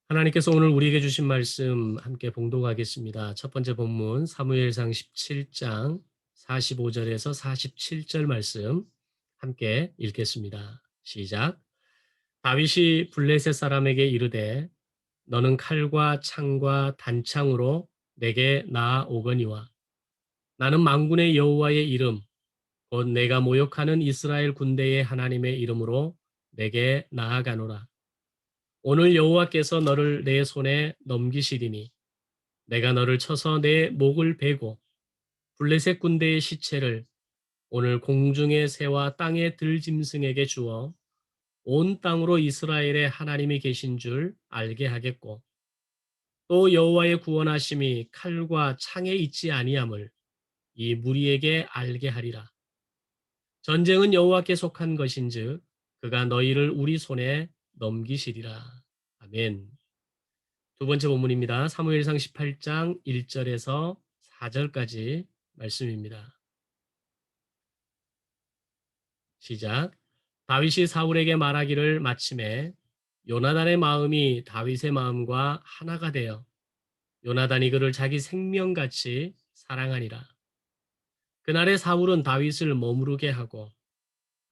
하나님께서 오늘 우리에게 주신 말씀 함께 봉독하겠습니다. 첫 번째 본문 사무엘상 17장 45절에서 47절 말씀 함께 읽겠습니다. 시작. 다윗이 블레셋 사람에게 이르되 너는 칼과 창과 단창으로 내게 나아오거니와 나는 만군의 여호와의 이름 곧 내가 모욕하는 이스라엘 군대의 하나님의 이름으로 내게 나아가노라. 오늘 여호와께서 너를 내 손에 넘기시리니 내가 너를 쳐서 내 목을 베고 블레셋 군대의 시체를 오늘 공중의 새와 땅의 들짐승에게 주어 온 땅으로 이스라엘의 하나님이 계신 줄 알게 하겠고 또 여호와의 구원하심이 칼과 창에 있지 아니함을 이 무리에게 알게 하리라. 전쟁은 여호와께 속한 것인즉 그가 너희를 우리 손에 넘기시리라. 아멘. 두 번째 본문입니다. 사무엘상 18장 1절에서 4절까지 말씀입니다. 시작. 다윗이 사울에게 말하기를 마침에 요나단의 마음이 다윗의 마음과 하나가 되어 요나단이 그를 자기 생명같이 사랑하니라. 그날에 사울은 다윗을 머무르게 하고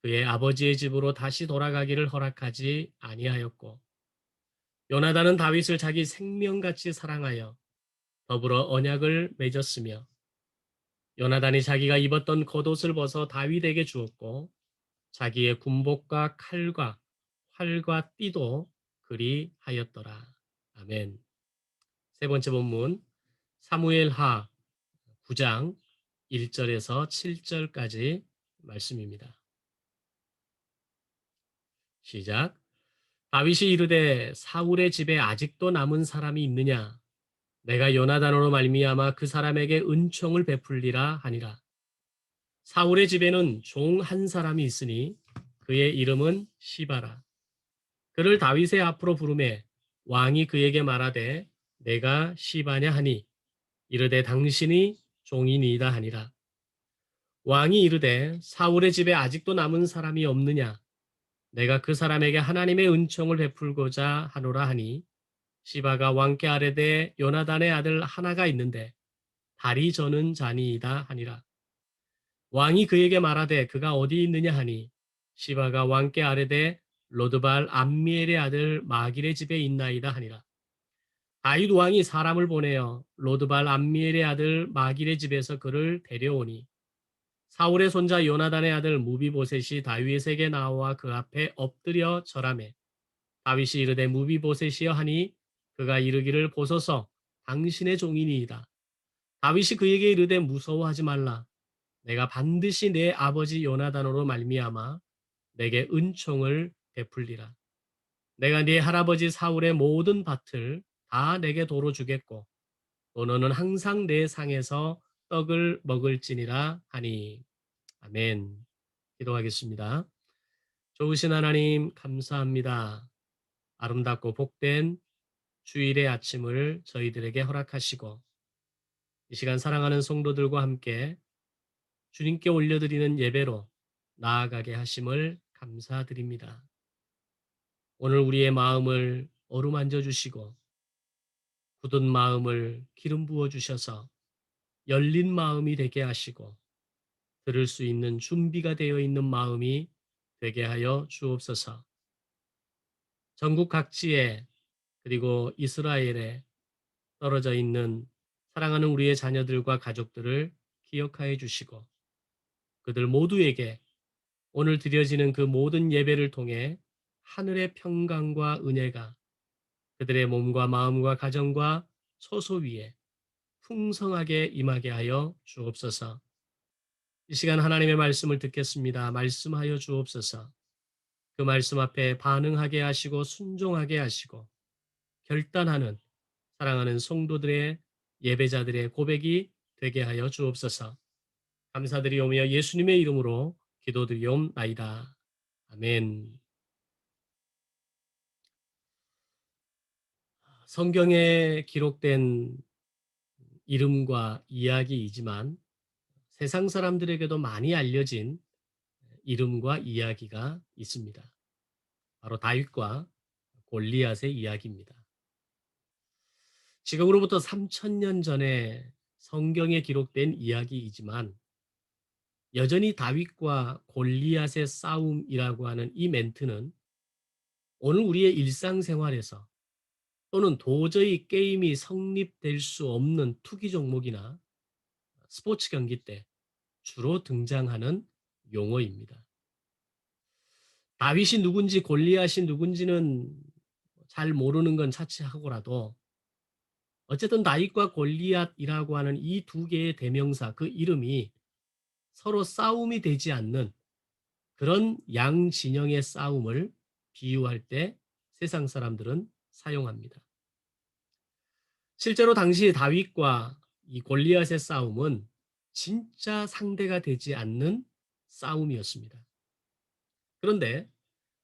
그의 아버지의 집으로 다시 돌아가기를 허락하지 아니하였고 요나단은 다윗을 자기 생명같이 사랑하여 더불어 언약을 맺었으며 요나단이 자기가 입었던 겉옷을 벗어 다윗에게 주었고 자기의 군복과 칼과 활과 띠도 그리 하였더라. 아멘. 세 번째 본문 사무엘하 9장 1절에서 7절까지 말씀입니다. 시작. 다윗이 이르되 사울의 집에 아직도 남은 사람이 있느냐? 내가 요나단으로 말미암아 그 사람에게 은총을 베풀리라 하니라. 사울의 집에는 종 한 사람이 있으니 그의 이름은 시바라. 그를 다윗의 앞으로 부르매 왕이 그에게 말하되 내가 시바냐 하니 이르되 당신이 종이니이다 하니라. 왕이 이르되 사울의 집에 아직도 남은 사람이 없느냐? 내가 그 사람에게 하나님의 은총을 베풀고자 하노라 하니 시바가 왕께 아뢰되 요나단의 아들 하나가 있는데 다리 저는 자니이다 하니라. 왕이 그에게 말하되 그가 어디 있느냐 하니 시바가 왕께 아뢰되 로드발 암미엘의 아들 마길의 집에 있나이다 하니라. 다윗 왕이 사람을 보내어 로드발 암미엘의 아들 마길의 집에서 그를 데려오니 사울의 손자 요나단의 아들 무비보셋이 다윗에게 나와 그 앞에 엎드려 절하매 다윗이 이르되 무비보셋이여 하니 그가 이르기를 보소서 당신의 종이니이다. 다윗이 그에게 이르되 무서워하지 말라. 내가 반드시 내 아버지 요나단으로 말미암아 내게 은총을 베풀리라. 내가 네 할아버지 사울의 모든 밭을 다 내게 도로 주겠고 또 너는 항상 내 상에서 떡을 먹을지니라 하니. 아멘. 기도하겠습니다. 좋으신 하나님 감사합니다. 아름답고 복된 주일의 아침을 저희들에게 허락하시고 이 시간 사랑하는 성도들과 함께 주님께 올려드리는 예배로 나아가게 하심을 감사드립니다. 오늘 우리의 마음을 어루만져 주시고 굳은 마음을 기름 부어 주셔서 열린 마음이 되게 하시고 들을 수 있는 준비가 되어 있는 마음이 되게 하여 주옵소서. 전국 각지에 그리고 이스라엘에 떨어져 있는 사랑하는 우리의 자녀들과 가족들을 기억하여 주시고 그들 모두에게 오늘 드려지는 그 모든 예배를 통해 하늘의 평강과 은혜가 그들의 몸과 마음과 가정과 처소 위에 풍성하게 임하게 하여 주옵소서. 이 시간 하나님의 말씀을 듣겠습니다. 말씀하여 주옵소서. 그 말씀 앞에 반응하게 하시고 순종하게 하시고 결단하는 사랑하는 성도들의 예배자들의 고백이 되게 하여 주옵소서. 감사드리오며 예수님의 이름으로 기도드리옵나이다. 아멘. 성경에 기록된 이름과 이야기이지만 세상 사람들에게도 많이 알려진 이름과 이야기가 있습니다. 바로 다윗과 골리앗의 이야기입니다. 지금으로부터 3000년 전에 성경에 기록된 이야기이지만 여전히 다윗과 골리앗의 싸움이라고 하는 이 멘트는 오늘 우리의 일상생활에서 또는 도저히 게임이 성립될 수 없는 투기 종목이나 스포츠 경기 때 주로 등장하는 용어입니다. 다윗이 누군지 골리앗이 누군지는 잘 모르는 건 차치하고라도 어쨌든 다윗과 골리앗이라고 하는 이 두 개의 대명사 그 이름이 서로 싸움이 되지 않는 그런 양진영의 싸움을 비유할 때 세상 사람들은 사용합니다. 실제로 당시 다윗과 이 골리앗의 싸움은 진짜 상대가 되지 않는 싸움이었습니다. 그런데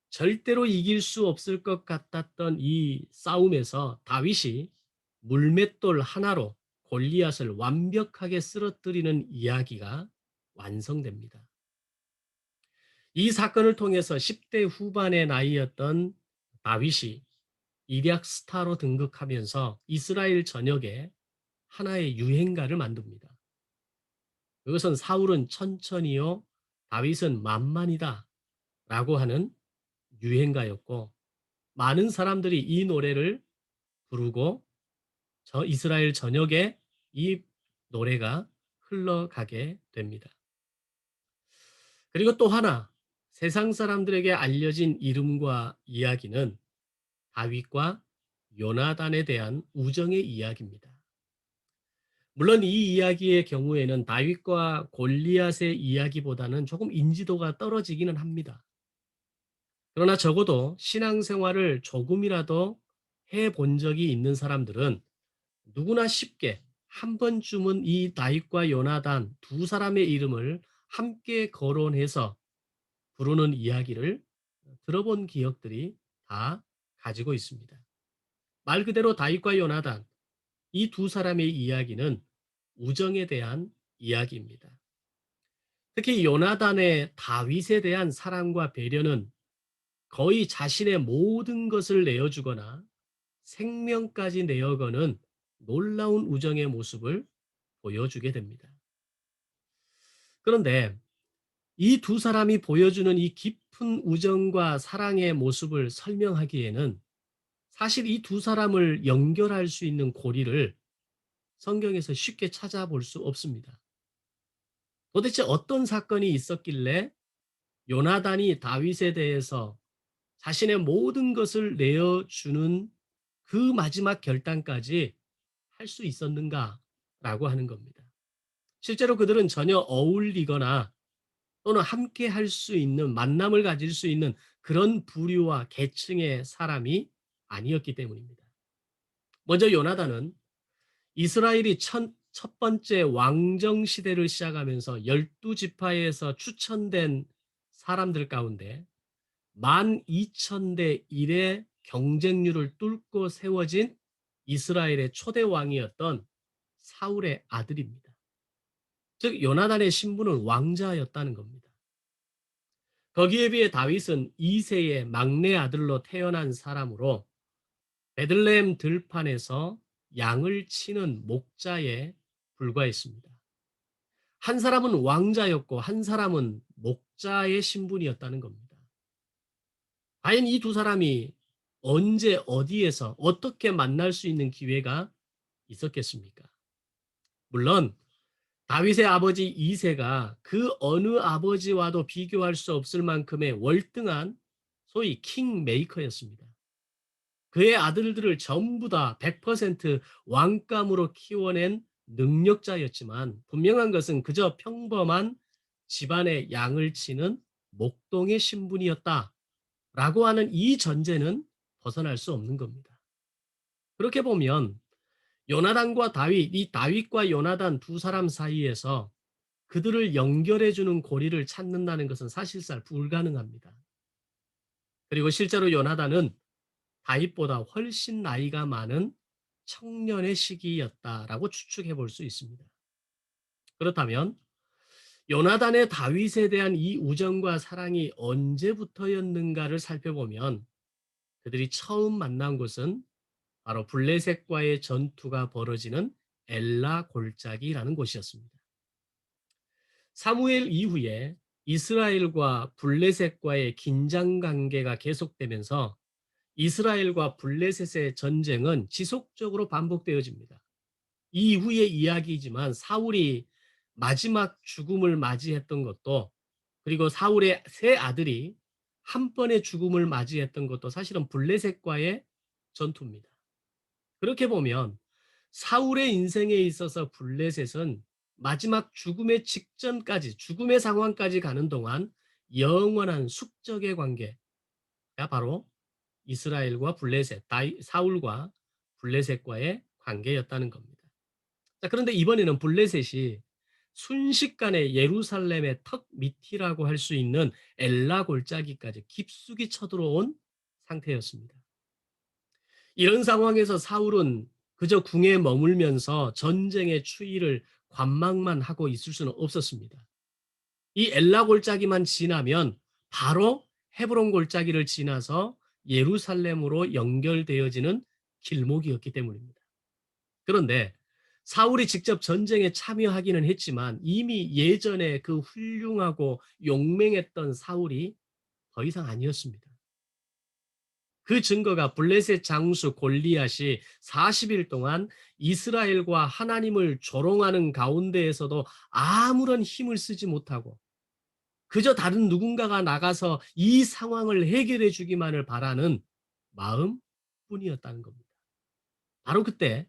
절대로 이길 수 없을 것 같았던 이 싸움에서 다윗이 물맷돌 하나로 골리앗을 완벽하게 쓰러뜨리는 이야기가 완성됩니다. 이 사건을 통해서 10대 후반의 나이였던 다윗이 일약 스타로 등극하면서 이스라엘 전역에 하나의 유행가를 만듭니다. 그것은 사울은 천천히요, 다윗은 만만이다 라고 하는 유행가였고 많은 사람들이 이 노래를 부르고 저 이스라엘 전역에 이 노래가 흘러가게 됩니다. 그리고 또 하나 세상 사람들에게 알려진 이름과 이야기는 다윗과 요나단에 대한 우정의 이야기입니다. 물론 이 이야기의 경우에는 다윗과 골리앗의 이야기보다는 조금 인지도가 떨어지기는 합니다. 그러나 적어도 신앙생활을 조금이라도 해본 적이 있는 사람들은 누구나 쉽게 한 번쯤은 이 다윗과 요나단 두 사람의 이름을 함께 거론해서 부르는 이야기를 들어본 기억들이 다 가지고 있습니다. 말 그대로 다윗과 요나단, 이 두 사람의 이야기는 우정에 대한 이야기입니다. 특히 요나단의 다윗에 대한 사랑과 배려는 거의 자신의 모든 것을 내어주거나 생명까지 내어거는 놀라운 우정의 모습을 보여주게 됩니다. 그런데 이 두 사람이 보여주는 이 깊은 우정과 사랑의 모습을 설명하기에는 사실 이 두 사람을 연결할 수 있는 고리를 성경에서 쉽게 찾아볼 수 없습니다. 도대체 어떤 사건이 있었길래 요나단이 다윗에 대해서 자신의 모든 것을 내어주는 그 마지막 결단까지 할 수 있었는가라고 하는 겁니다. 실제로 그들은 전혀 어울리거나 또는 함께 할 수 있는 만남을 가질 수 있는 그런 부류와 계층의 사람이 아니었기 때문입니다. 먼저 요나단은 이스라엘이 첫 번째 왕정 시대를 시작하면서 12지파에서 추천된 사람들 가운데 12,000대 1의 경쟁률을 뚫고 세워진 이스라엘의 초대 왕이었던 사울의 아들입니다. 즉 요나단의 신분은 왕자였다는 겁니다. 거기에 비해 다윗은 2세의 막내 아들로 태어난 사람으로 베들레헴 들판에서 양을 치는 목자에 불과했습니다. 한 사람은 왕자였고 한 사람은 목자의 신분이었다는 겁니다. 과연 이 두 사람이 언제 어디에서 어떻게 만날 수 있는 기회가 있었겠습니까? 물론 다윗의 아버지 이새가 그 어느 아버지와도 비교할 수 없을 만큼의 월등한 소위 킹메이커였습니다. 그의 아들들을 전부 다 100% 왕감으로 키워낸 능력자였지만 분명한 것은 그저 평범한 집안의 양을 치는 목동의 신분이었다라고 하는 이 전제는 벗어날 수 없는 겁니다. 그렇게 보면 요나단과 다윗, 이 다윗과 요나단 두 사람 사이에서 그들을 연결해주는 고리를 찾는다는 것은 사실상 불가능합니다. 그리고 실제로 요나단은 다윗보다 훨씬 나이가 많은 청년의 시기였다라고 추측해 볼 수 있습니다. 그렇다면 요나단의 다윗에 대한 이 우정과 사랑이 언제부터였는가를 살펴보면 그들이 처음 만난 곳은 바로 블레셋과의 전투가 벌어지는 엘라 골짜기라는 곳이었습니다. 사무엘 이후에 이스라엘과 블레셋과의 긴장 관계가 계속되면서 이스라엘과 블레셋의 전쟁은 지속적으로 반복되어집니다. 이후의 이야기이지만 사울이 마지막 죽음을 맞이했던 것도, 그리고 사울의 세 아들이 한 번의 죽음을 맞이했던 것도 사실은 블레셋과의 전투입니다. 그렇게 보면 사울의 인생에 있어서 블레셋은 마지막 죽음의 직전까지, 죽음의 상황까지 가는 동안 영원한 숙적의 관계가 바로 이스라엘과 블레셋, 사울과 블레셋과의 관계였다는 겁니다. 자, 그런데 이번에는 블레셋이 순식간에 예루살렘의 턱 밑이라고 할 수 있는 엘라 골짜기까지 깊숙이 쳐들어온 상태였습니다. 이런 상황에서 사울은 그저 궁에 머물면서 전쟁의 추이를 관망만 하고 있을 수는 없었습니다. 이 엘라 골짜기만 지나면 바로 헤브론 골짜기를 지나서 예루살렘으로 연결되어지는 길목이었기 때문입니다. 그런데 사울이 직접 전쟁에 참여하기는 했지만 이미 예전에 그 훌륭하고 용맹했던 사울이 더 이상 아니었습니다. 그 증거가 블레셋 장수 골리앗이 40일 동안 이스라엘과 하나님을 조롱하는 가운데에서도 아무런 힘을 쓰지 못하고 그저 다른 누군가가 나가서 이 상황을 해결해 주기만을 바라는 마음뿐이었다는 겁니다. 바로 그때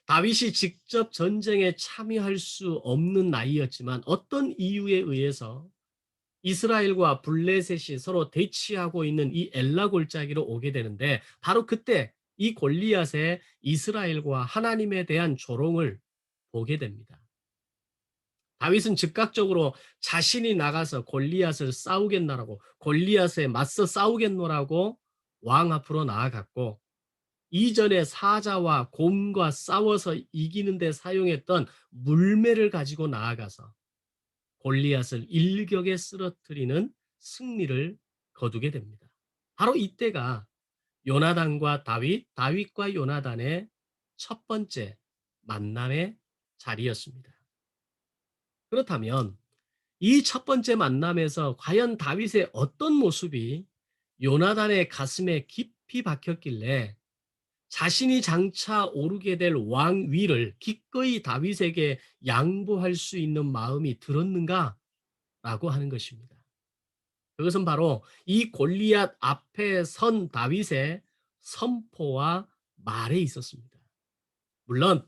다윗이 직접 전쟁에 참여할 수 없는 나이였지만 어떤 이유에 의해서 이스라엘과 블레셋이 서로 대치하고 있는 이 엘라 골짜기로 오게 되는데, 바로 그때 이 골리앗의 이스라엘과 하나님에 대한 조롱을 보게 됩니다. 다윗은 즉각적으로 자신이 나가서 골리앗을 싸우겠노라고, 골리앗에 맞서 싸우겠노라고 왕 앞으로 나아갔고, 이전에 사자와 곰과 싸워서 이기는 데 사용했던 물매를 가지고 나아가서 골리앗을 일격에 쓰러뜨리는 승리를 거두게 됩니다. 바로 이때가 요나단과 다윗과 요나단의 첫 번째 만남의 자리였습니다. 그렇다면 이 첫 번째 만남에서 과연 다윗의 어떤 모습이 요나단의 가슴에 깊이 박혔길래 자신이 장차 오르게 될 왕위를 기꺼이 다윗에게 양보할 수 있는 마음이 들었는가라고 하는 것입니다. 그것은 바로 이 골리앗 앞에 선 다윗의 선포와 말에 있었습니다. 물론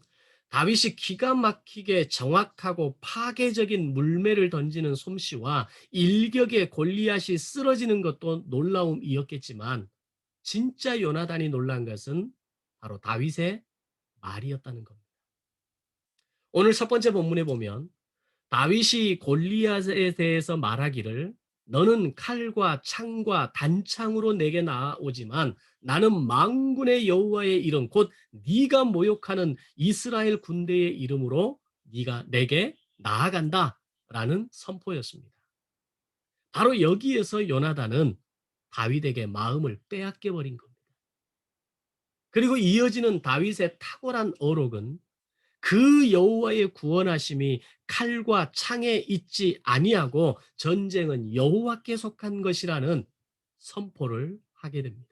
다윗이 기가 막히게 정확하고 파괴적인 물매를 던지는 솜씨와 일격에 골리앗이 쓰러지는 것도 놀라움이었겠지만, 진짜 요나단이 놀란 것은 바로 다윗의 말이었다는 겁니다. 오늘 첫 번째 본문에 보면 다윗이 골리앗에 대해서 말하기를, 너는 칼과 창과 단창으로 내게 나아오지만 나는 만군의 여호와의 이름 곧 네가 모욕하는 이스라엘 군대의 이름으로 네가 내게 나아간다라는 선포였습니다. 바로 여기에서 요나단은 다윗에게 마음을 빼앗겨 버린 겁니다. 그리고 이어지는 다윗의 탁월한 어록은 그 여호와의 구원하심이 칼과 창에 있지 아니하고 전쟁은 여호와께 속한 것이라는 선포를 하게 됩니다.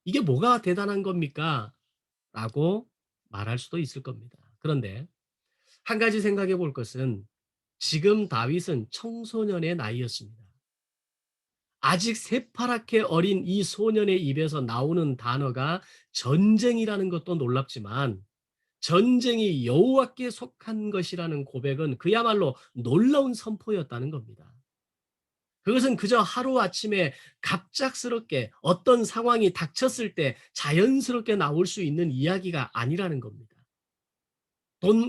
이게 뭐가 대단한 겁니까? 라고 말할 수도 있을 겁니다. 그런데 한 가지 생각해 볼 것은, 지금 다윗은 청소년의 나이였습니다. 아직 새파랗게 어린 이 소년의 입에서 나오는 단어가 전쟁이라는 것도 놀랍지만, 전쟁이 여호와께 속한 것이라는 고백은 그야말로 놀라운 선포였다는 겁니다. 그것은 그저 하루아침에 갑작스럽게 어떤 상황이 닥쳤을 때 자연스럽게 나올 수 있는 이야기가 아니라는 겁니다.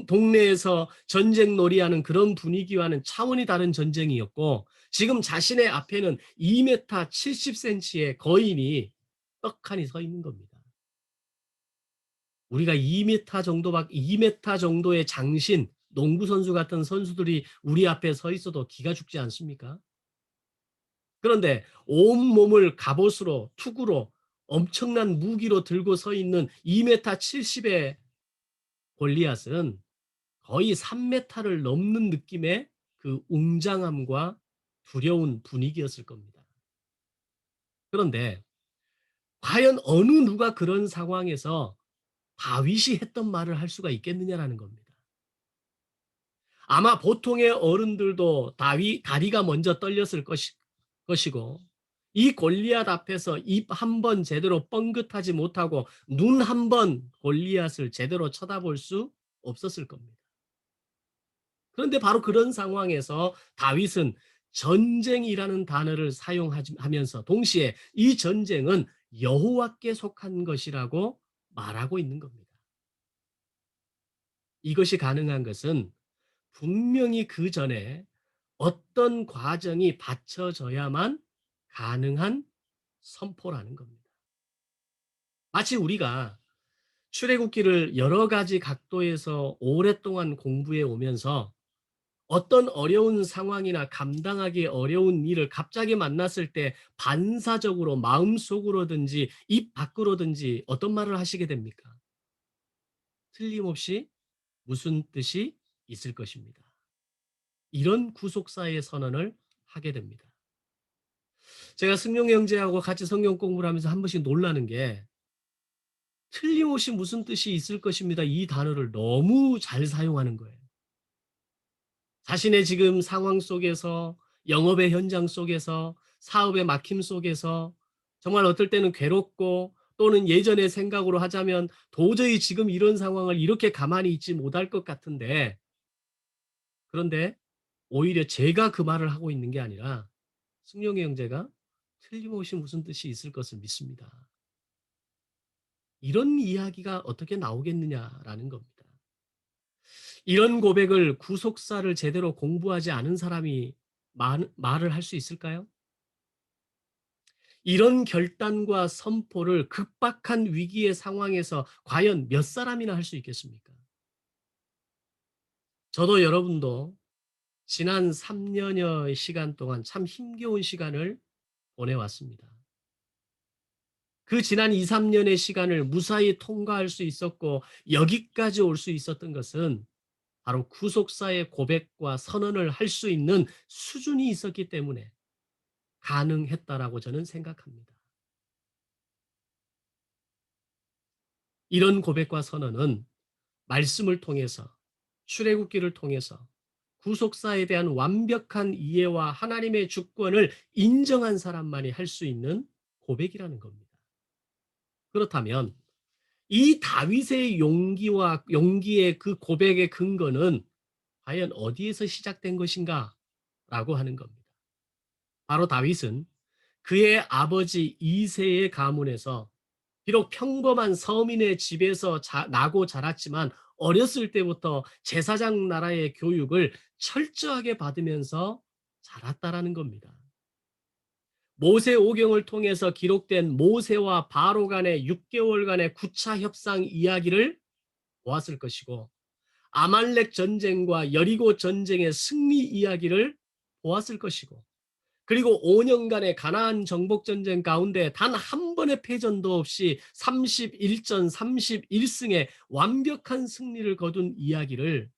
동네에서 전쟁 놀이하는 그런 분위기와는 차원이 다른 전쟁이었고, 지금 자신의 앞에는 2m 70cm의 거인이 떡하니 서 있는 겁니다. 우리가 2m 정도의 장신, 농구 선수 같은 선수들이 우리 앞에 서 있어도 기가 죽지 않습니까? 그런데 온몸을 갑옷으로, 투구로 엄청난 무기로 들고 서 있는 2m 70의 골리앗은 거의 3m를 넘는 느낌의 그 웅장함과 두려운 분위기였을 겁니다. 그런데 과연 어느 누가 그런 상황에서 다윗이 했던 말을 할 수가 있겠느냐라는 겁니다. 아마 보통의 어른들도 다리가 먼저 떨렸을 것이고 이 골리앗 앞에서 입 한 번 제대로 뻥긋하지 못하고 눈 한 번 골리앗을 제대로 쳐다볼 수 없었을 겁니다. 그런데 바로 그런 상황에서 다윗은 전쟁이라는 단어를 사용하면서 동시에 이 전쟁은 여호와께 속한 것이라고 말하고 있는 겁니다. 이것이 가능한 것은 분명히 그 전에 어떤 과정이 받쳐져야만 가능한 선포라는 겁니다. 마치 우리가 출애굽기를 여러 가지 각도에서 오랫동안 공부해 오면서 어떤 어려운 상황이나 감당하기 어려운 일을 갑자기 만났을 때 반사적으로 마음속으로든지 입 밖으로든지 어떤 말을 하시게 됩니까? 틀림없이 무슨 뜻이 있을 것입니다. 이런 구속사의 선언을 하게 됩니다. 제가 승용 형제하고 같이 성경 공부를 하면서 한 번씩 놀라는 게 틀림없이 무슨 뜻이 있을 것입니다. 이 단어를 너무 잘 사용하는 거예요. 자신의 지금 상황 속에서 영업의 현장 속에서 사업의 막힘 속에서 정말 어떨 때는 괴롭고 또는 예전의 생각으로 하자면 도저히 지금 이런 상황을 이렇게 가만히 있지 못할 것 같은데 그런데 오히려 제가 그 말을 하고 있는 게 아니라 승용이 형제가 틀림없이 무슨 뜻이 있을 것을 믿습니다. 이런 이야기가 어떻게 나오겠느냐라는 겁니다. 이런 고백을 구속사를 제대로 공부하지 않은 사람이 말을 할 수 있을까요? 이런 결단과 선포를 급박한 위기의 상황에서 과연 몇 사람이나 할 수 있겠습니까? 저도 여러분도 지난 3년여의 시간 동안 참 힘겨운 시간을 보내왔습니다. 그 지난 2-3년의 시간을 무사히 통과할 수 있었고 여기까지 올 수 있었던 것은 바로 구속사의 고백과 선언을 할 수 있는 수준이 있었기 때문에 가능했다라고 저는 생각합니다. 이런 고백과 선언은 말씀을 통해서 출애굽기를 통해서 구속사에 대한 완벽한 이해와 하나님의 주권을 인정한 사람만이 할 수 있는 고백이라는 겁니다. 그렇다면 이 다윗의 용기의 그 고백의 근거는 과연 어디에서 시작된 것인가라고 하는 겁니다. 바로 다윗은 그의 아버지 이새의 가문에서 비록 평범한 서민의 집에서 나고 자랐지만 어렸을 때부터 제사장 나라의 교육을 철저하게 받으면서 자랐다라는 겁니다. 모세오경을 통해서 기록된 모세와 바로 간의 6개월간의 9차 협상 이야기를 보았을 것이고 아말렉 전쟁과 여리고 전쟁의 승리 이야기를 보았을 것이고 그리고 5년간의 가나안 정복 전쟁 가운데 단 한 번의 패전도 없이 31전 31승의 완벽한 승리를 거둔 이야기를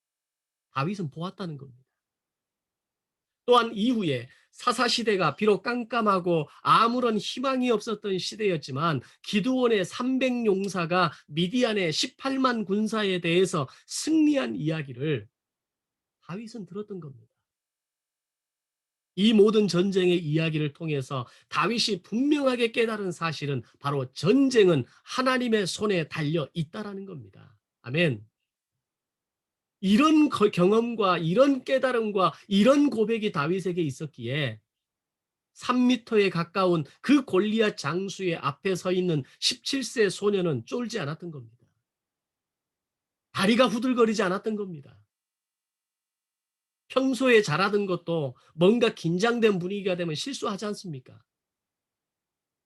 다윗은 보았다는 겁니다. 또한 이후에 사사 시대가 비록 깜깜하고 아무런 희망이 없었던 시대였지만 기드온의 300용사가 미디안의 18만 군사에 대해서 승리한 이야기를 다윗은 들었던 겁니다. 이 모든 전쟁의 이야기를 통해서 다윗이 분명하게 깨달은 사실은 바로 전쟁은 하나님의 손에 달려 있다라는 겁니다. 아멘. 이런 경험과 이런 깨달음과 이런 고백이 다윗에게 있었기에 3미터에 가까운 그 골리앗 장수의 앞에 서 있는 17세 소년은 쫄지 않았던 겁니다. 다리가 후들거리지 않았던 겁니다. 평소에 잘하던 것도 뭔가 긴장된 분위기가 되면 실수하지 않습니까?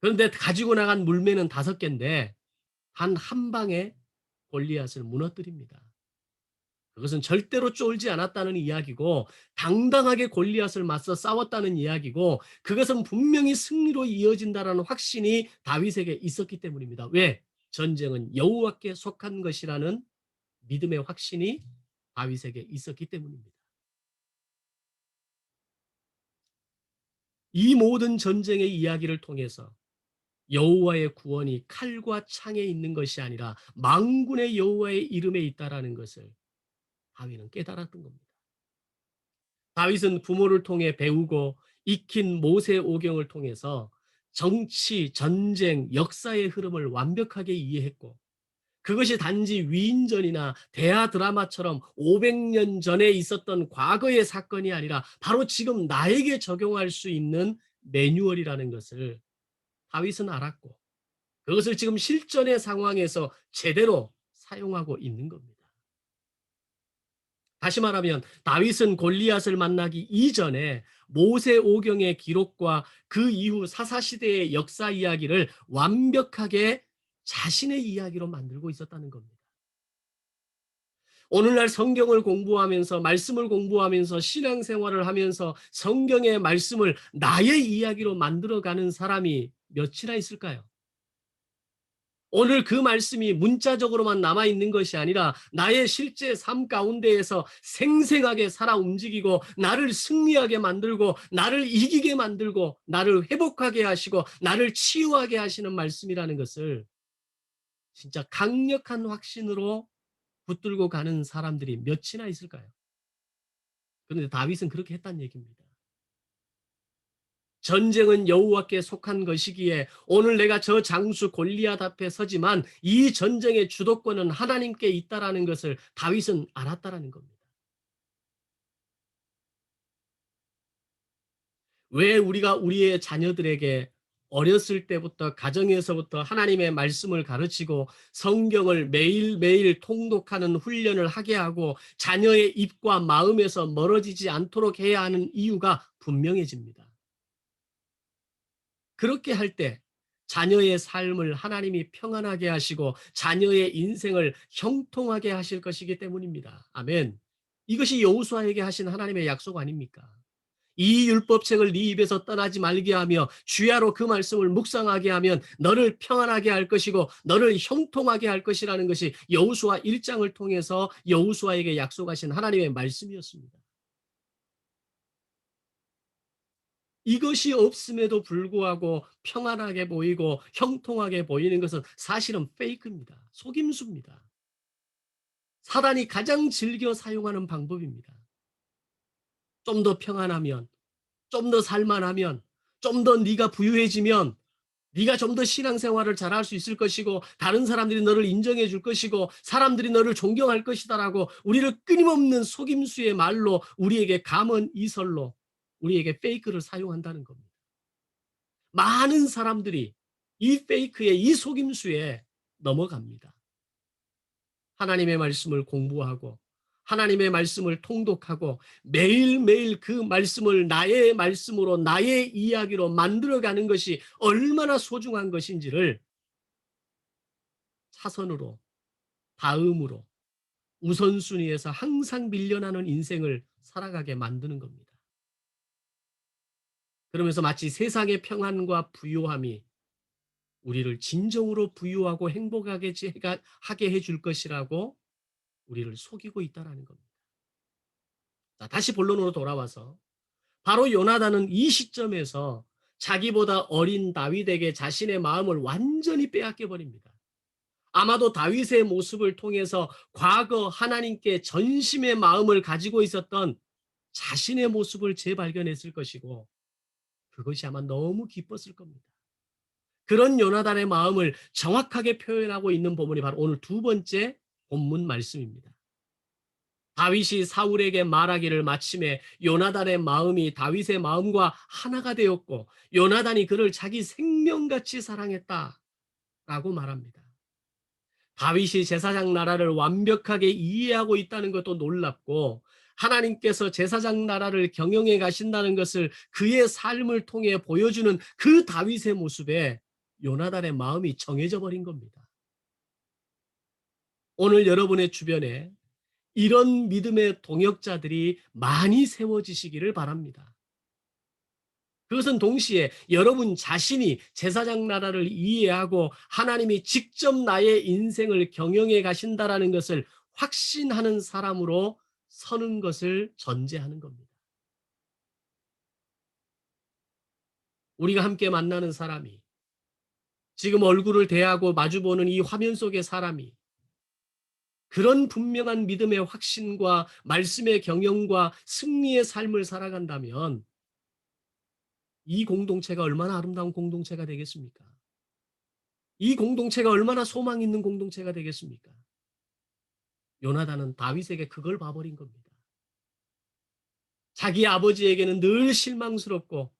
그런데 가지고 나간 물매는 5개인데 단 한 방에 골리앗을 무너뜨립니다. 그것은 절대로 쫄지 않았다는 이야기고 당당하게 골리앗을 맞서 싸웠다는 이야기고 그것은 분명히 승리로 이어진다라는 확신이 다윗에게 있었기 때문입니다. 왜? 전쟁은 여호와께 속한 것이라는 믿음의 확신이 다윗에게 있었기 때문입니다. 이 모든 전쟁의 이야기를 통해서 여호와의 구원이 칼과 창에 있는 것이 아니라 만군의 여호와의 이름에 있다라는 것을 다윗은 깨달았던 겁니다. 다윗은 부모를 통해 배우고 익힌 모세 오경을 통해서 정치, 전쟁, 역사의 흐름을 완벽하게 이해했고 그것이 단지 위인전이나 대하 드라마처럼 500년 전에 있었던 과거의 사건이 아니라 바로 지금 나에게 적용할 수 있는 매뉴얼이라는 것을 다윗은 알았고 그것을 지금 실전의 상황에서 제대로 사용하고 있는 겁니다. 다시 말하면 다윗은 골리앗을 만나기 이전에 모세 오경의 기록과 그 이후 사사시대의 역사 이야기를 완벽하게 자신의 이야기로 만들고 있었다는 겁니다. 오늘날 성경을 공부하면서 말씀을 공부하면서 신앙생활을 하면서 성경의 말씀을 나의 이야기로 만들어가는 사람이 몇이나 있을까요? 오늘 그 말씀이 문자적으로만 남아있는 것이 아니라 나의 실제 삶 가운데에서 생생하게 살아 움직이고 나를 승리하게 만들고 나를 이기게 만들고 나를 회복하게 하시고 나를 치유하게 하시는 말씀이라는 것을 진짜 강력한 확신으로 붙들고 가는 사람들이 몇이나 있을까요? 그런데 다윗은 그렇게 했다는 얘기입니다. 전쟁은 여호와께 속한 것이기에 오늘 내가 저 장수 골리앗 앞에 서지만 이 전쟁의 주도권은 하나님께 있다라는 것을 다윗은 알았다라는 겁니다. 왜 우리가 우리의 자녀들에게 어렸을 때부터 가정에서부터 하나님의 말씀을 가르치고 성경을 매일매일 통독하는 훈련을 하게 하고 자녀의 입과 마음에서 멀어지지 않도록 해야 하는 이유가 분명해집니다. 그렇게 할 때 자녀의 삶을 하나님이 평안하게 하시고 자녀의 인생을 형통하게 하실 것이기 때문입니다. 아멘. 이것이 여호수아에게 하신 하나님의 약속 아닙니까? 이 율법책을 네 입에서 떠나지 말게 하며 주야로 그 말씀을 묵상하게 하면 너를 평안하게 할 것이고 너를 형통하게 할 것이라는 것이 여호수아 1장을 통해서 여호수아에게 약속하신 하나님의 말씀이었습니다. 이것이 없음에도 불구하고 평안하게 보이고 형통하게 보이는 것은 사실은 페이크입니다. 속임수입니다. 사단이 가장 즐겨 사용하는 방법입니다. 좀 더 평안하면, 좀 더 살만하면, 좀 더 네가 부유해지면 네가 좀 더 신앙생활을 잘할 수 있을 것이고 다른 사람들이 너를 인정해 줄 것이고 사람들이 너를 존경할 것이다라고 우리를 끊임없는 속임수의 말로 우리에게 감언 이설로 우리에게 페이크를 사용한다는 겁니다. 많은 사람들이 이 페이크에 이 속임수에 넘어갑니다. 하나님의 말씀을 공부하고 하나님의 말씀을 통독하고 매일매일 그 말씀을 나의 말씀으로 나의 이야기로 만들어가는 것이 얼마나 소중한 것인지를 차선으로 다음으로 우선순위에서 항상 밀려나는 인생을 살아가게 만드는 겁니다. 그러면서 마치 세상의 평안과 부요함이 우리를 진정으로 부유하고 행복하게 하게 해줄 것이라고 우리를 속이고 있다라는 겁니다. 자, 다시 본론으로 돌아와서 바로 요나단은 이 시점에서 자기보다 어린 다윗에게 자신의 마음을 완전히 빼앗겨 버립니다. 아마도 다윗의 모습을 통해서 과거 하나님께 전심의 마음을 가지고 있었던 자신의 모습을 재발견했을 것이고 그것이 아마 너무 기뻤을 겁니다. 그런 요나단의 마음을 정확하게 표현하고 있는 본문이 바로 오늘 두 번째 본문 말씀입니다. 다윗이 사울에게 말하기를 마침에 요나단의 마음이 다윗의 마음과 하나가 되었고 요나단이 그를 자기 생명같이 사랑했다라고 말합니다. 다윗이 제사장 나라를 완벽하게 이해하고 있다는 것도 놀랍고 하나님께서 제사장 나라를 경영해 가신다는 것을 그의 삶을 통해 보여주는 그 다윗의 모습에 요나단의 마음이 정해져 버린 겁니다. 오늘 여러분의 주변에 이런 믿음의 동역자들이 많이 세워지시기를 바랍니다. 그것은 동시에 여러분 자신이 제사장 나라를 이해하고 하나님이 직접 나의 인생을 경영해 가신다라는 것을 확신하는 사람으로 서는 것을 전제하는 겁니다. 우리가 함께 만나는 사람이, 지금 얼굴을 대하고 마주보는 이 화면 속의 사람이 그런 분명한 믿음의 확신과 말씀의 경영과 승리의 삶을 살아간다면 이 공동체가 얼마나 아름다운 공동체가 되겠습니까? 이 공동체가 얼마나 소망 있는 공동체가 되겠습니까? 요나단은 다윗에게 그걸 봐버린 겁니다. 자기 아버지에게는 늘 실망스럽고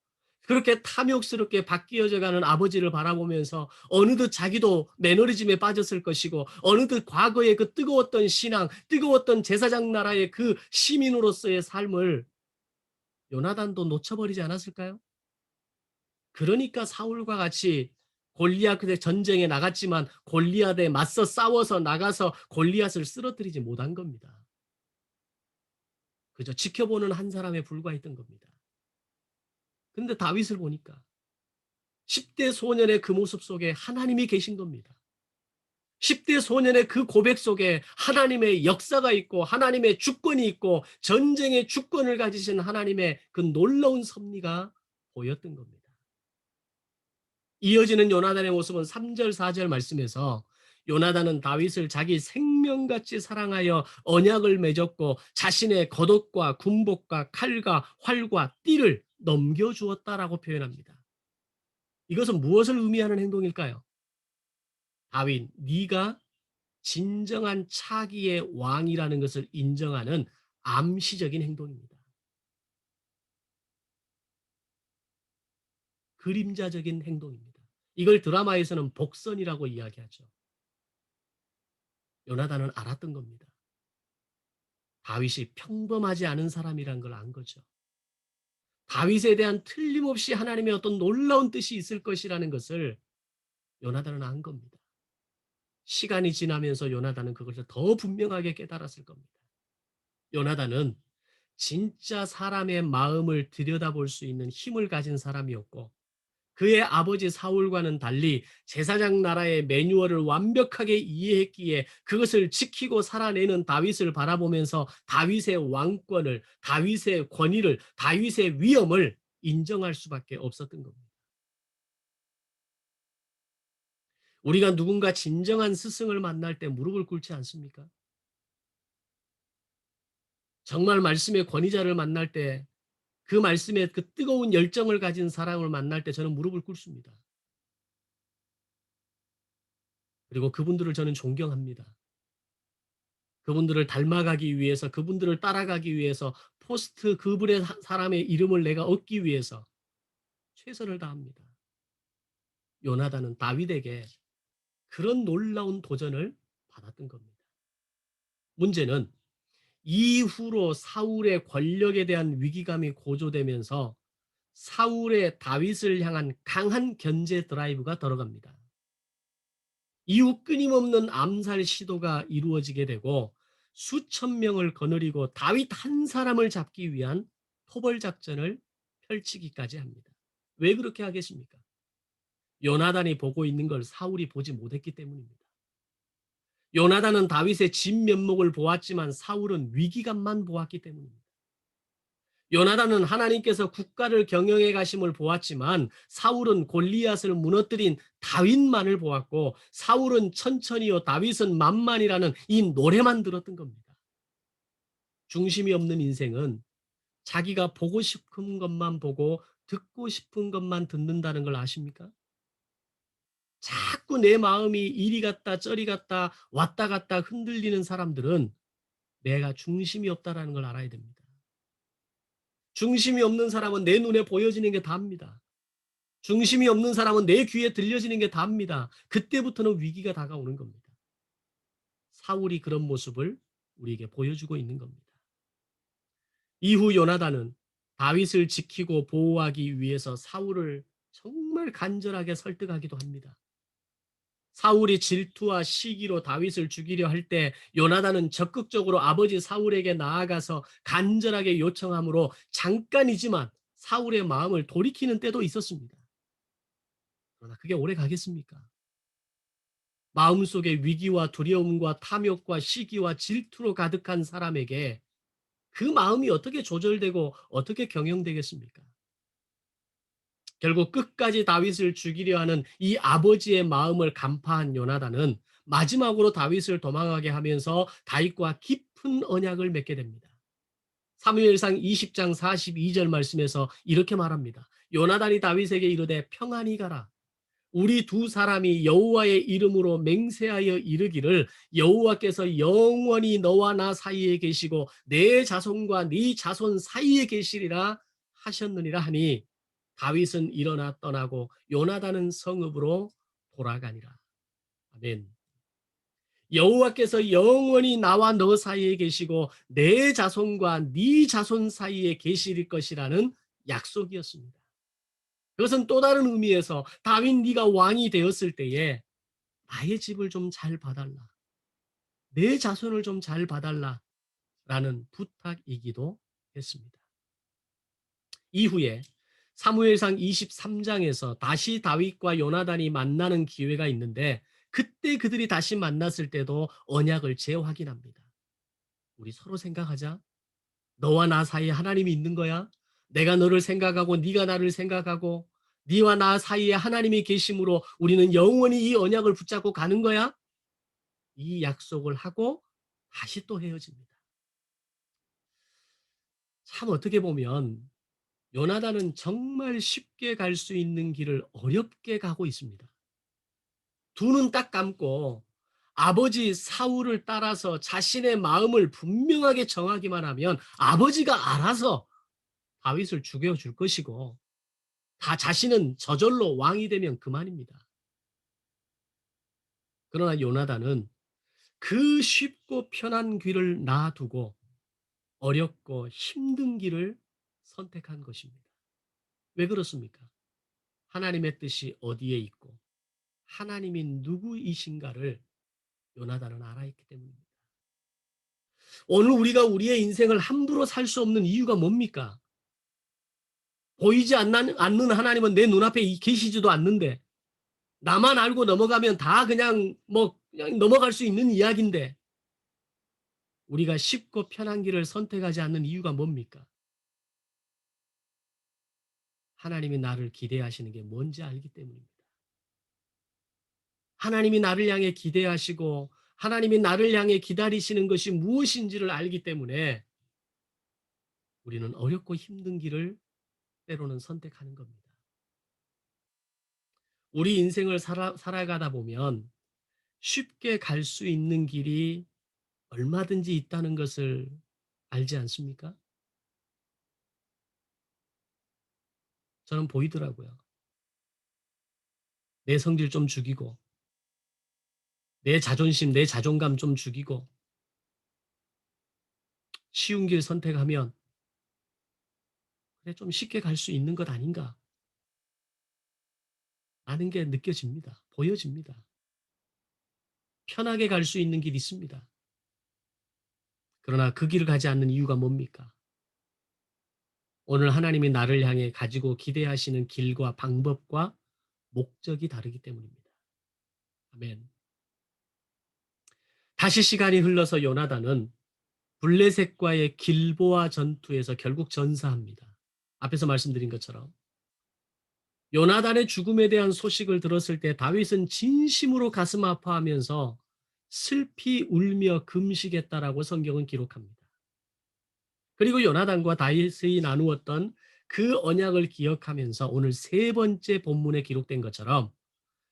그렇게 탐욕스럽게 바뀌어져 가는 아버지를 바라보면서 어느덧 자기도 매너리즘에 빠졌을 것이고 어느덧 과거의 그 뜨거웠던 신앙, 뜨거웠던 제사장 나라의 그 시민으로서의 삶을 요나단도 놓쳐버리지 않았을까요? 그러니까 사울과 같이 골리앗의 전쟁에 나갔지만 골리앗에 맞서 싸워서 나가서 골리앗을 쓰러뜨리지 못한 겁니다. 그저 지켜보는 한 사람에 불과했던 겁니다. 근데 다윗을 보니까 10대 소년의 그 모습 속에 하나님이 계신 겁니다. 10대 소년의 그 고백 속에 하나님의 역사가 있고 하나님의 주권이 있고 전쟁의 주권을 가지신 하나님의 그 놀라운 섭리가 보였던 겁니다. 이어지는 요나단의 모습은 3절 4절 말씀에서 요나단은 다윗을 자기 생명같이 사랑하여 언약을 맺었고 자신의 겉옷과 군복과 칼과 활과 띠를 넘겨주었다라고 표현합니다. 이것은 무엇을 의미하는 행동일까요? 다윗, 네가 진정한 차기의 왕이라는 것을 인정하는 암시적인 행동입니다. 그림자적인 행동입니다. 이걸 드라마에서는 복선이라고 이야기하죠. 요나단은 알았던 겁니다. 다윗이 평범하지 않은 사람이란 걸 안 거죠. 다윗에 대한 틀림없이 하나님의 어떤 놀라운 뜻이 있을 것이라는 것을 요나단은 안 겁니다. 시간이 지나면서 요나단은 그것을 더 분명하게 깨달았을 겁니다. 요나단은 진짜 사람의 마음을 들여다볼 수 있는 힘을 가진 사람이었고 그의 아버지 사울과는 달리 제사장 나라의 매뉴얼을 완벽하게 이해했기에 그것을 지키고 살아내는 다윗을 바라보면서 다윗의 왕권을, 다윗의 권위를, 다윗의 위엄을 인정할 수밖에 없었던 겁니다. 우리가 누군가 진정한 스승을 만날 때 무릎을 꿇지 않습니까? 정말 말씀의 권위자를 만날 때 그 말씀에 그 뜨거운 열정을 가진 사람을 만날 때 저는 무릎을 꿇습니다. 그리고 그분들을 저는 존경합니다. 그분들을 닮아가기 위해서 그분들을 따라가기 위해서 포스트 그분의 사람의 이름을 내가 얻기 위해서 최선을 다합니다. 요나단은 다윗에게 그런 놀라운 도전을 받았던 겁니다. 문제는 이후로 사울의 권력에 대한 위기감이 고조되면서 사울의 다윗을 향한 강한 견제 드라이브가 들어갑니다. 이후 끊임없는 암살 시도가 이루어지게 되고 수천 명을 거느리고 다윗 한 사람을 잡기 위한 토벌 작전을 펼치기까지 합니다. 왜 그렇게 하겠습니까? 요나단이 보고 있는 걸 사울이 보지 못했기 때문입니다. 요나단은 다윗의 진면목을 보았지만 사울은 위기감만 보았기 때문입니다. 요나단은 하나님께서 국가를 경영해 가심을 보았지만 사울은 골리앗을 무너뜨린 다윗만을 보았고 사울은 천천히요 다윗은 만만이라는 이 노래만 들었던 겁니다. 중심이 없는 인생은 자기가 보고 싶은 것만 보고 듣고 싶은 것만 듣는다는 걸 아십니까? 자꾸 내 마음이 이리 갔다 저리 갔다 왔다 갔다 흔들리는 사람들은 내가 중심이 없다라는 걸 알아야 됩니다. 중심이 없는 사람은 내 눈에 보여지는 게 다입니다. 중심이 없는 사람은 내 귀에 들려지는 게 다입니다. 그때부터는 위기가 다가오는 겁니다. 사울이 그런 모습을 우리에게 보여주고 있는 겁니다. 이후 요나단은 다윗을 지키고 보호하기 위해서 사울을 정말 간절하게 설득하기도 합니다. 사울이 질투와 시기로 다윗을 죽이려 할 때 요나단은 적극적으로 아버지 사울에게 나아가서 간절하게 요청함으로 잠깐이지만 사울의 마음을 돌이키는 때도 있었습니다. 그러나 그게 오래 가겠습니까? 마음속에 위기와 두려움과 탐욕과 시기와 질투로 가득한 사람에게 그 마음이 어떻게 조절되고 어떻게 경영되겠습니까? 결국 끝까지 다윗을 죽이려 하는 이 아버지의 마음을 간파한 요나단은 마지막으로 다윗을 도망하게 하면서 다윗과 깊은 언약을 맺게 됩니다. 사무엘상 20장 42절 말씀에서 이렇게 말합니다. 요나단이 다윗에게 이르되 평안히 가라. 우리 두 사람이 여호와의 이름으로 맹세하여 이르기를 여호와께서 영원히 너와 나 사이에 계시고 내 자손과 네 자손 사이에 계시리라 하셨느니라 하니 다윗은 일어나 떠나고 요나단은 성읍으로 돌아가니라. 아멘. 여호와께서 영원히 나와 너 사이에 계시고 내 자손과 네 자손 사이에 계실 것이라는 약속이었습니다. 그것은 또 다른 의미에서 다윗 네가 왕이 되었을 때에 나의 집을 좀 잘 봐달라. 내 자손을 좀 잘 봐달라라는 부탁이기도 했습니다. 이후에 사무엘상 23장에서 다시 다윗과 요나단이 만나는 기회가 있는데 그때 그들이 다시 만났을 때도 언약을 재확인합니다. 우리 서로 생각하자. 너와 나 사이에 하나님이 있는 거야. 내가 너를 생각하고 네가 나를 생각하고 네와 나 사이에 하나님이 계심으로 우리는 영원히 이 언약을 붙잡고 가는 거야. 이 약속을 하고 다시 또 헤어집니다. 참 어떻게 보면 요나단은 정말 쉽게 갈 수 있는 길을 어렵게 가고 있습니다. 두 눈 딱 감고 아버지 사울을 따라서 자신의 마음을 분명하게 정하기만 하면 아버지가 알아서 다윗을 죽여줄 것이고 다 자신은 저절로 왕이 되면 그만입니다. 그러나 요나단은 그 쉽고 편한 길을 놔두고 어렵고 힘든 길을 선택한 것입니다. 왜 그렇습니까? 하나님의 뜻이 어디에 있고 하나님이 누구이신가를 요나단은 알아있기 때문입니다. 오늘 우리가 우리의 인생을 함부로 살 수 없는 이유가 뭡니까? 보이지 않는 하나님은 내 눈앞에 계시지도 않는데 나만 알고 넘어가면 다 그냥 그냥 넘어갈 수 있는 이야기인데 우리가 쉽고 편한 길을 선택하지 않는 이유가 뭡니까? 하나님이 나를 기대하시는 게 뭔지 알기 때문입니다. 하나님이 나를 향해 기대하시고 하나님이 나를 향해 기다리시는 것이 무엇인지를 알기 때문에 우리는 어렵고 힘든 길을 때로는 선택하는 겁니다. 우리 인생을 살아가다 보면 쉽게 갈 수 있는 길이 얼마든지 있다는 것을 알지 않습니까? 저는 보이더라고요. 내 성질 좀 죽이고, 내 자존심, 내 자존감 좀 죽이고, 쉬운 길 선택하면 그래 좀 쉽게 갈 수 있는 것 아닌가? 라는 게 느껴집니다. 보여집니다. 편하게 갈 수 있는 길이 있습니다. 그러나 그 길을 가지 않는 이유가 뭡니까? 오늘 하나님이 나를 향해 가지고 기대하시는 길과 방법과 목적이 다르기 때문입니다. 아멘. 다시 시간이 흘러서 요나단은 블레셋과의 길보아 전투에서 결국 전사합니다. 앞에서 말씀드린 것처럼 요나단의 죽음에 대한 소식을 들었을 때 다윗은 진심으로 가슴 아파하면서 슬피 울며 금식했다라고 성경은 기록합니다. 그리고 요나단과 다윗이 나누었던 그 언약을 기억하면서 오늘 세 번째 본문에 기록된 것처럼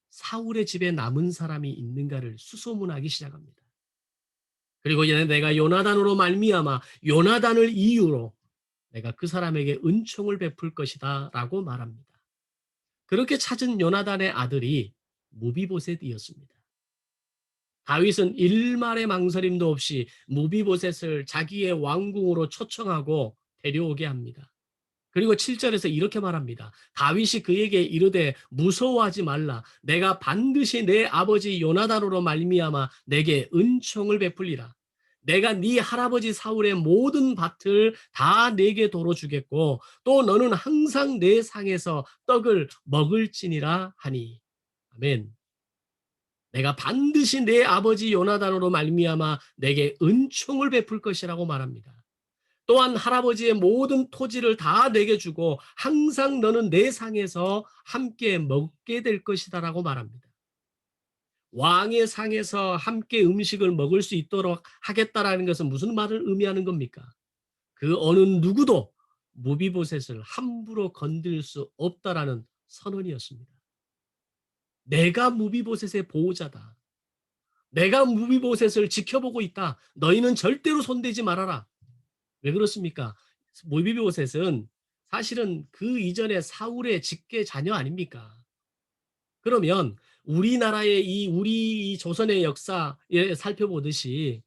사울의 집에 남은 사람이 있는가를 수소문하기 시작합니다. 그리고 내가 요나단으로 말미암아 요나단을 이유로 내가 그 사람에게 은총을 베풀 것이다라고 말합니다. 그렇게 찾은 요나단의 아들이 무비보셋이었습니다. 다윗은 일말의 망설임도 없이 무비보셋을 자기의 왕궁으로 초청하고 데려오게 합니다. 그리고 7절에서 이렇게 말합니다. 다윗이 그에게 이르되 무서워하지 말라. 내가 반드시 내 아버지 요나단으로 말미암아 내게 은총을 베풀리라. 내가 네 할아버지 사울의 모든 밭을 다 내게 도로 주겠고 또 너는 항상 내 상에서 떡을 먹을지니라 하니. 아멘. 내가 반드시 내 아버지 요나단으로 말미암아 내게 은총을 베풀 것이라고 말합니다. 또한 할아버지의 모든 토지를 다 내게 주고 항상 너는 내 상에서 함께 먹게 될 것이다라고 말합니다. 왕의 상에서 함께 음식을 먹을 수 있도록 하겠다라는 것은 무슨 말을 의미하는 겁니까? 그 어느 누구도 무비보셋을 함부로 건들 수 없다라는 선언이었습니다. 내가 무비보셋의 보호자다. 내가 무비보셋을 지켜보고 있다. 너희는 절대로 손대지 말아라. 왜 그렇습니까? 모비보셋은 사실은 그 이전에 사울의 직계 자녀 아닙니까? 그러면 우리나라의 우리 이 조선의 역사에 살펴보듯이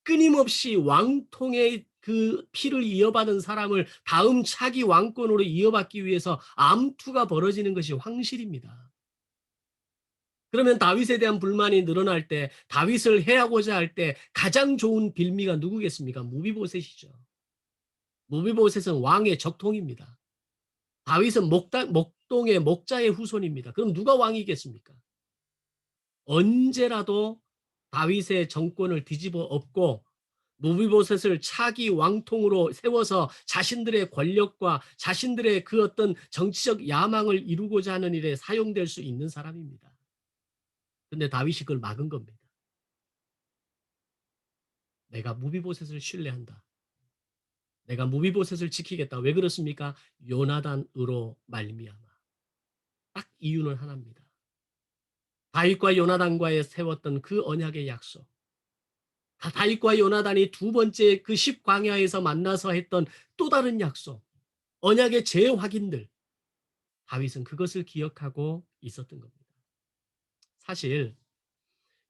끊임없이 왕통의 그 피를 이어받은 사람을 다음 차기 왕권으로 이어받기 위해서 암투가 벌어지는 것이 황실입니다. 그러면 다윗에 대한 불만이 늘어날 때 다윗을 해하고자 할 때 가장 좋은 빌미가 누구겠습니까? 무비보셋이죠. 무비보셋은 왕의 적통입니다. 다윗은 목동의 목자의 후손입니다. 그럼 누가 왕이겠습니까? 언제라도 다윗의 정권을 뒤집어 엎고 무비보셋을 차기 왕통으로 세워서 자신들의 권력과 자신들의 그 어떤 정치적 야망을 이루고자 하는 일에 사용될 수 있는 사람입니다. 근데 다윗이 그걸 막은 겁니다. 내가 무비보셋을 신뢰한다. 내가 무비보셋을 지키겠다. 왜 그렇습니까? 요나단으로 말미암아. 딱 이유는 하나입니다. 다윗과 요나단과의 세웠던 그 언약의 약속. 다윗과 요나단이 두 번째 그 10광야에서 만나서 했던 또 다른 약속. 언약의 재확인들. 다윗은 그것을 기억하고 있었던 겁니다. 사실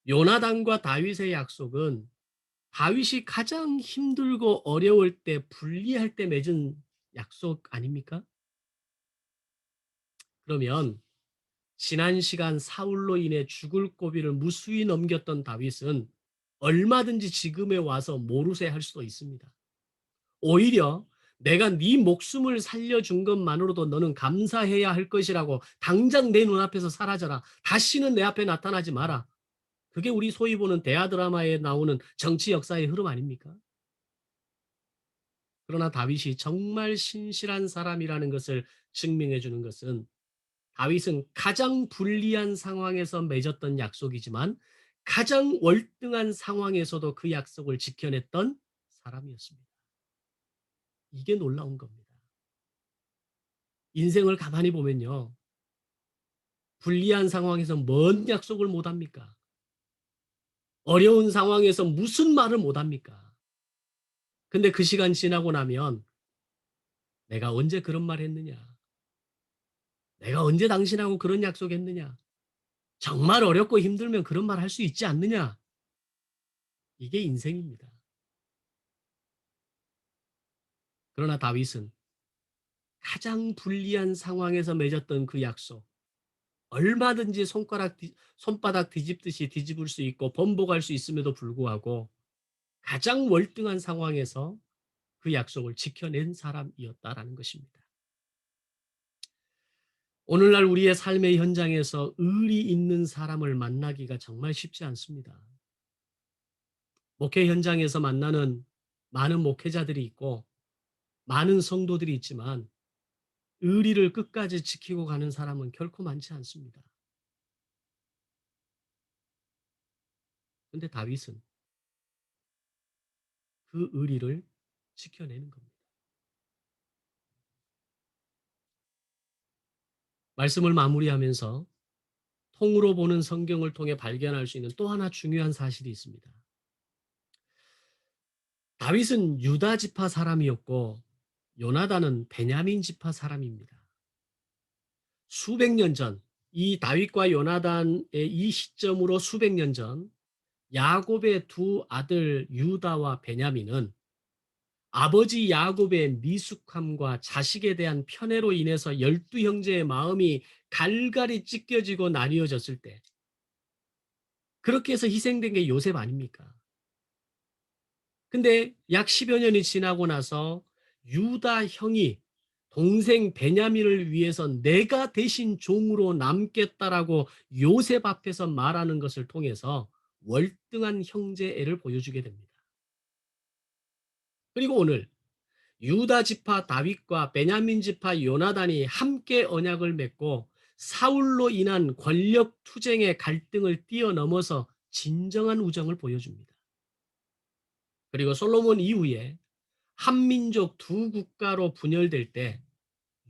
요나단과 다윗의 약속은 다윗이 가장 힘들고 어려울 때 불리할 때 맺은 약속 아닙니까? 그러면 지난 시간 사울로 인해 죽을 고비를 무수히 넘겼던 다윗은 얼마든지 지금에 와서 모르쇠 할 수도 있습니다. 오히려 내가 네 목숨을 살려준 것만으로도 너는 감사해야 할 것이라고 당장 내 눈앞에서 사라져라. 다시는 내 앞에 나타나지 마라. 그게 우리 소위 보는 대하 드라마에 나오는 정치 역사의 흐름 아닙니까? 그러나 다윗이 정말 신실한 사람이라는 것을 증명해 주는 것은 다윗은 가장 불리한 상황에서 맺었던 약속이지만 가장 월등한 상황에서도 그 약속을 지켜냈던 사람이었습니다. 이게 놀라운 겁니다. 인생을 가만히 보면요. 불리한 상황에서 뭔 약속을 못 합니까? 어려운 상황에서 무슨 말을 못 합니까? 근데 그 시간 지나고 나면 내가 언제 그런 말 했느냐? 내가 언제 당신하고 그런 약속했느냐? 정말 어렵고 힘들면 그런 말 할 수 있지 않느냐? 이게 인생입니다. 그러나 다윗은 가장 불리한 상황에서 맺었던 그 약속, 얼마든지 손바닥 뒤집듯이 뒤집을 수 있고 번복할 수 있음에도 불구하고 가장 월등한 상황에서 그 약속을 지켜낸 사람이었다라는 것입니다. 오늘날 우리의 삶의 현장에서 의리 있는 사람을 만나기가 정말 쉽지 않습니다. 목회 현장에서 만나는 많은 목회자들이 있고 많은 성도들이 있지만 의리를 끝까지 지키고 가는 사람은 결코 많지 않습니다. 근데 다윗은 그 의리를 지켜내는 겁니다. 말씀을 마무리하면서 통으로 보는 성경을 통해 발견할 수 있는 또 하나 중요한 사실이 있습니다. 다윗은 유다 지파 사람이었고 요나단은 베냐민 지파 사람입니다. 수백 년 전, 이 다윗과 요나단의 이 시점으로 수백 년 전, 야곱의 두 아들 유다와 베냐민은 아버지 야곱의 미숙함과 자식에 대한 편애로 인해서 12형제의 마음이 갈갈이 찢겨지고 나뉘어졌을 때 그렇게 해서 희생된 게 요셉 아닙니까? 근데 약 10여 년이 지나고 나서 유다 형이 동생 베냐민을 위해서 내가 대신 종으로 남겠다라고 요셉 앞에서 말하는 것을 통해서 월등한 형제애를 보여주게 됩니다. 그리고 오늘 유다 지파 다윗과 베냐민 지파 요나단이 함께 언약을 맺고 사울로 인한 권력 투쟁의 갈등을 뛰어넘어서 진정한 우정을 보여줍니다. 그리고 솔로몬 이후에 한민족 두 국가로 분열될 때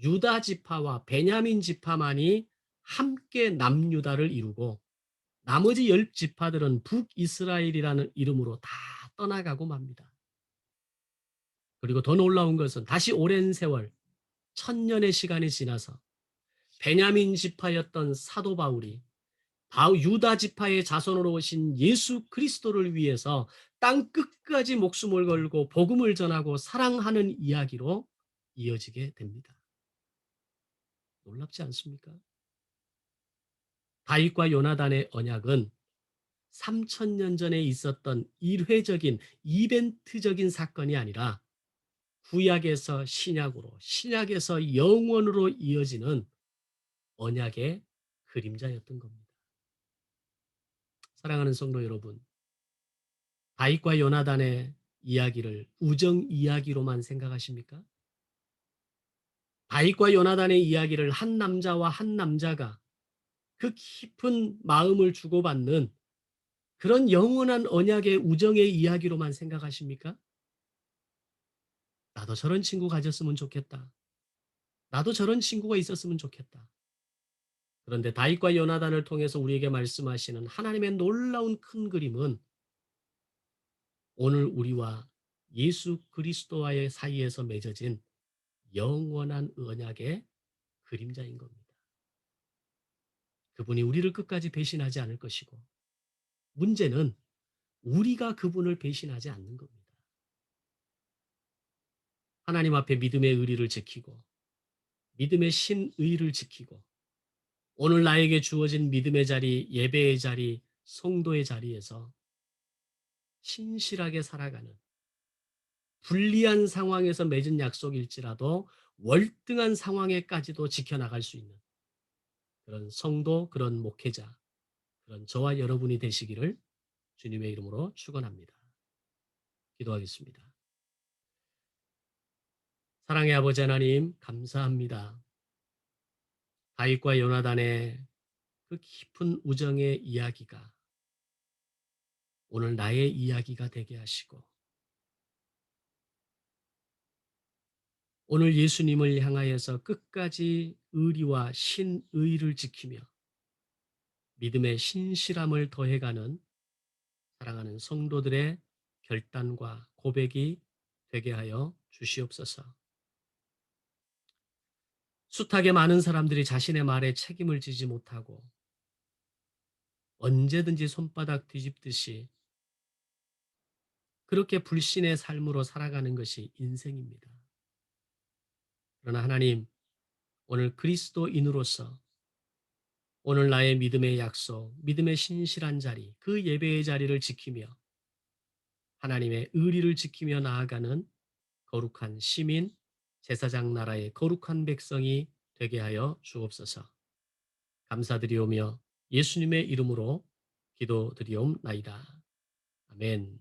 유다 지파와 베냐민 지파만이 함께 남유다를 이루고 나머지 열 지파들은 북이스라엘이라는 이름으로 다 떠나가고 맙니다. 그리고 더 놀라운 것은 다시 오랜 세월 천년의 시간이 지나서 베냐민 지파였던 사도 바울이 유다 지파의 자손으로 오신 예수 그리스도를 위해서 땅 끝까지 목숨을 걸고 복음을 전하고 사랑하는 이야기로 이어지게 됩니다. 놀랍지 않습니까? 다윗과 요나단의 언약은 3000년 전에 있었던 일회적인 이벤트적인 사건이 아니라 구약에서 신약으로, 신약에서 영원으로 이어지는 언약의 그림자였던 겁니다. 사랑하는 성도 여러분, 다윗과 요나단의 이야기를 우정 이야기로만 생각하십니까? 다윗과 요나단의 이야기를 한 남자와 한 남자가 그 깊은 마음을 주고받는 그런 영원한 언약의 우정의 이야기로만 생각하십니까? 나도 저런 친구 가졌으면 좋겠다. 나도 저런 친구가 있었으면 좋겠다. 그런데 다윗과 요나단을 통해서 우리에게 말씀하시는 하나님의 놀라운 큰 그림은 오늘 우리와 예수 그리스도와의 사이에서 맺어진 영원한 언약의 그림자인 겁니다. 그분이 우리를 끝까지 배신하지 않을 것이고 문제는 우리가 그분을 배신하지 않는 겁니다. 하나님 앞에 믿음의 의리를 지키고 믿음의 신의를 지키고 오늘 나에게 주어진 믿음의 자리, 예배의 자리, 성도의 자리에서 신실하게 살아가는 불리한 상황에서 맺은 약속일지라도 월등한 상황에까지도 지켜나갈 수 있는 그런 성도, 그런 목회자, 그런 저와 여러분이 되시기를 주님의 이름으로 축원합니다. 기도하겠습니다. 사랑의 아버지 하나님 감사합니다. 다윗과 요나단의 그 깊은 우정의 이야기가 오늘 나의 이야기가 되게 하시고 오늘 예수님을 향하여서 끝까지 의리와 신의를 지키며 믿음의 신실함을 더해가는 사랑하는 성도들의 결단과 고백이 되게 하여 주시옵소서. 숱하게 많은 사람들이 자신의 말에 책임을 지지 못하고 언제든지 손바닥 뒤집듯이 그렇게 불신의 삶으로 살아가는 것이 인생입니다. 그러나 하나님, 오늘 그리스도인으로서 오늘 나의 믿음의 약속, 믿음의 신실한 자리, 그 예배의 자리를 지키며 하나님의 의리를 지키며 나아가는 거룩한 시민, 제사장 나라의 거룩한 백성이 되게 하여 주옵소서. 감사드리오며 예수님의 이름으로 기도드리옵나이다. 아멘.